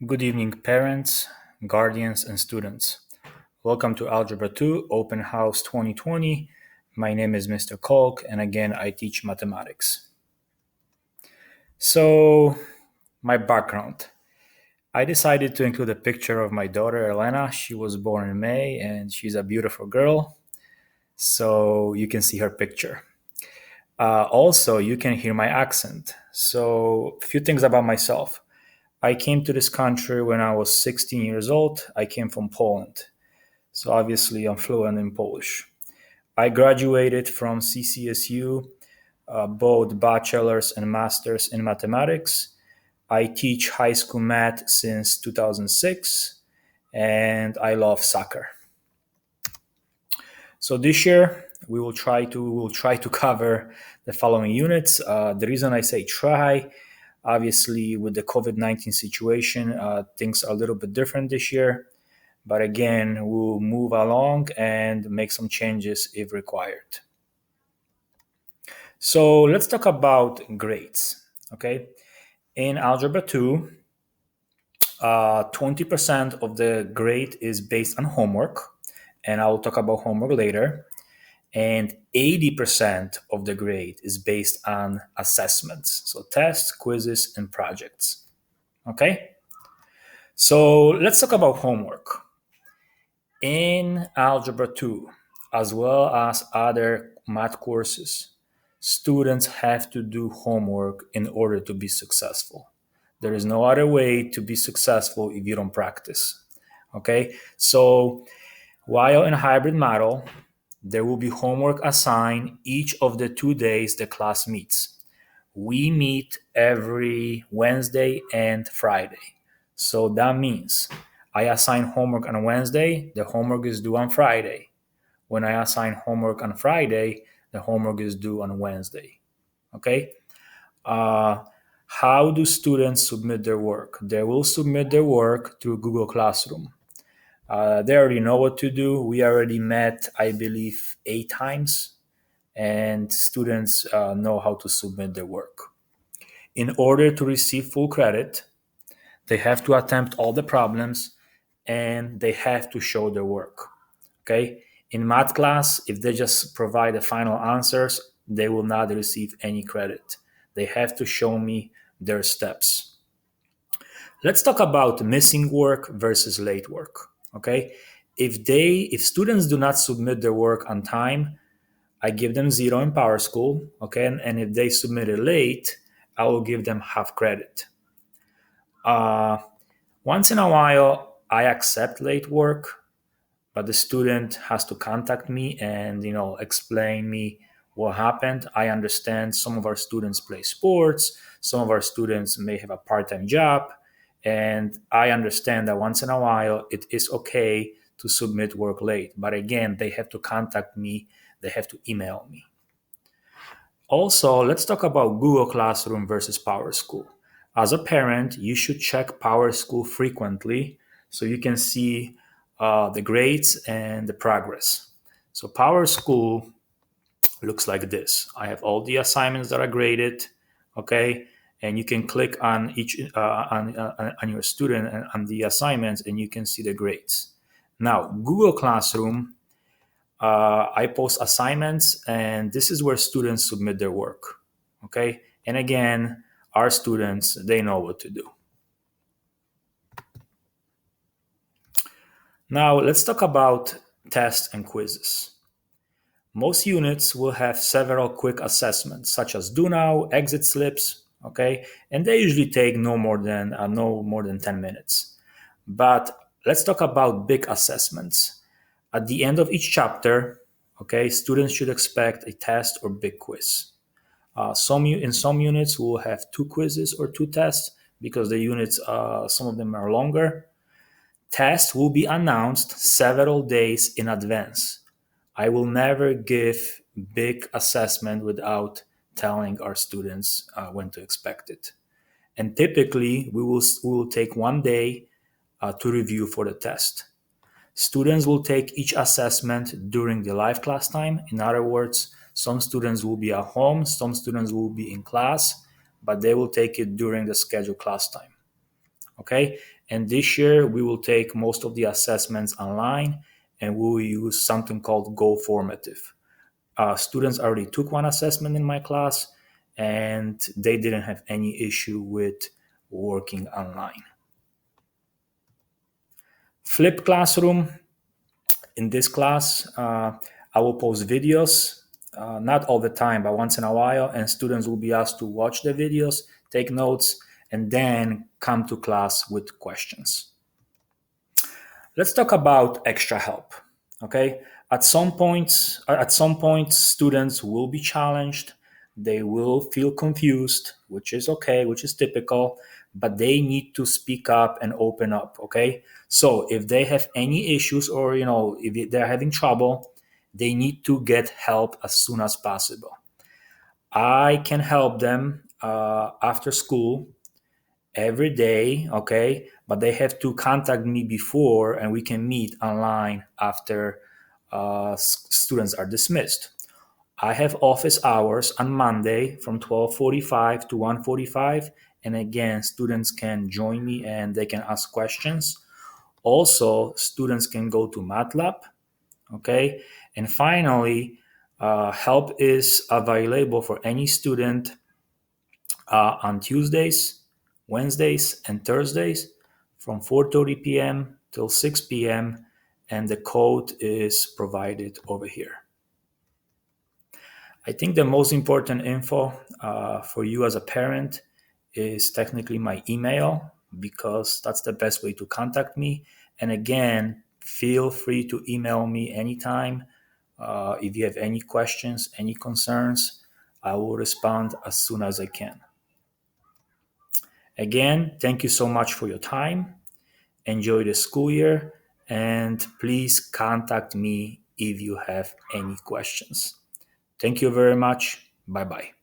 Good evening, parents, guardians, and students. Welcome to Algebra 2 Open House 2020. My name is Mr. Kolk, and again, I teach mathematics. So, my background. I decided to include a picture of my daughter, Elena. She was born in May, and she's a beautiful girl. So, you can see her picture. Also, you can hear my accent. So, a few things about myself. I came to this country when I was 16 years old. I came from Poland. So obviously, I'm fluent in Polish. I graduated from CCSU, both bachelor's and master's in mathematics. I teach high school math since 2006, and I love soccer. So this year we will try to cover the following units. The reason I say try, obviously, with the COVID-19 situation, things are a little bit different this year. But again, we'll move along and make some changes if required. So let's talk about grades. Okay, in Algebra 2, 20% of the grade is based on homework, and I will talk about homework later. And 80% of the grade is based on assessments, so tests, quizzes, and projects. Okay, so let's talk about homework. In Algebra 2, as well as other math courses, students have to do homework in order to be successful. There is no other way to be successful if you don't practice. Okay, so while in a hybrid model, there will be homework assigned each of the 2 days the class meets. We meet every Wednesday and Friday. So that means I assign homework on a Wednesday, the homework is due on Friday. When I assign homework on Friday, the homework is due on Wednesday. Okay? Uh, how do students submit their work? They will submit their work through Google Classroom. They already know what to do. We already met, I believe, 8 times, and students know how to submit their work. In order to receive full credit, they have to attempt all the problems and they have to show their work. Okay? In math class, if they just provide the final answers, they will not receive any credit. They have to show me their steps. Let's talk about missing work versus late work. Okay? If students do not submit their work on time, I give them 0 in Power School. Okay? And if they submit it late, I will give them half credit. Once in a while, I accept late work, but the student has to contact me and explain me what happened. I understand some of our students play sports, some of our students may have a part-time job, and I understand that once in a while it is okay to submit work late. But again, they have to contact me, they have to email me. Also, let's talk about Google Classroom versus Power School. As a parent, you should check Power School frequently so you can see the grades and the progress. So, Power School looks like this. I have all the assignments that are graded, okay, and you can click on each on your student and on the assignments, and you can see the grades. Now, Google Classroom, I post assignments, and this is where students submit their work. Okay, and again, our students, they know what to do. Now, let's talk about tests and quizzes. Most units will have several quick assessments, such as do now, exit slips, okay, and they usually take no more than 10 minutes. But let's talk about big assessments. At the end of each chapter, okay, students should expect a test or big quiz. In some units, we'll have 2 quizzes or 2 tests because the units, some of them are longer. Tests will be announced several days in advance. I will never give big assessment without telling our students when to expect it. And typically, we will take one day to review for the test. Students will take each assessment during the live class time. In other words, some students will be at home, some students will be in class, but they will take it during the scheduled class time. Okay, and this year we will take most of the assessments online, and we will use something called Go Formative. Students already took one assessment in my class, and they didn't have any issue with working online. Flip classroom. In this class, I will post videos, not all the time, but once in a while, and students will be asked to watch the videos, take notes, and then come to class with questions. Let's talk about extra help. Okay, at some point, students will be challenged. They will feel confused, which is okay, which is typical, but they need to speak up and open up. Okay, so if they have any issues, or if they're having trouble, they need to get help as soon as possible. I can help them after school every day, okay? But they have to contact me before, and we can meet online after students are dismissed. I have office hours on Monday from 12:45 to 1:45, and again, students can join me and they can ask questions. Also, students can go to MATLAB, okay? And finally, help is available for any student on Tuesdays, Wednesdays, and Thursdays from 4:30 p.m. till 6 p.m. And the code is provided over here. I think the most important info for you as a parent is technically my email, because that's the best way to contact me. And again, feel free to email me anytime. If you have any questions, any concerns, I will respond as soon as I can. Again, thank you so much for your time. Enjoy the school year, and please contact me if you have any questions. Thank you very much. Bye bye.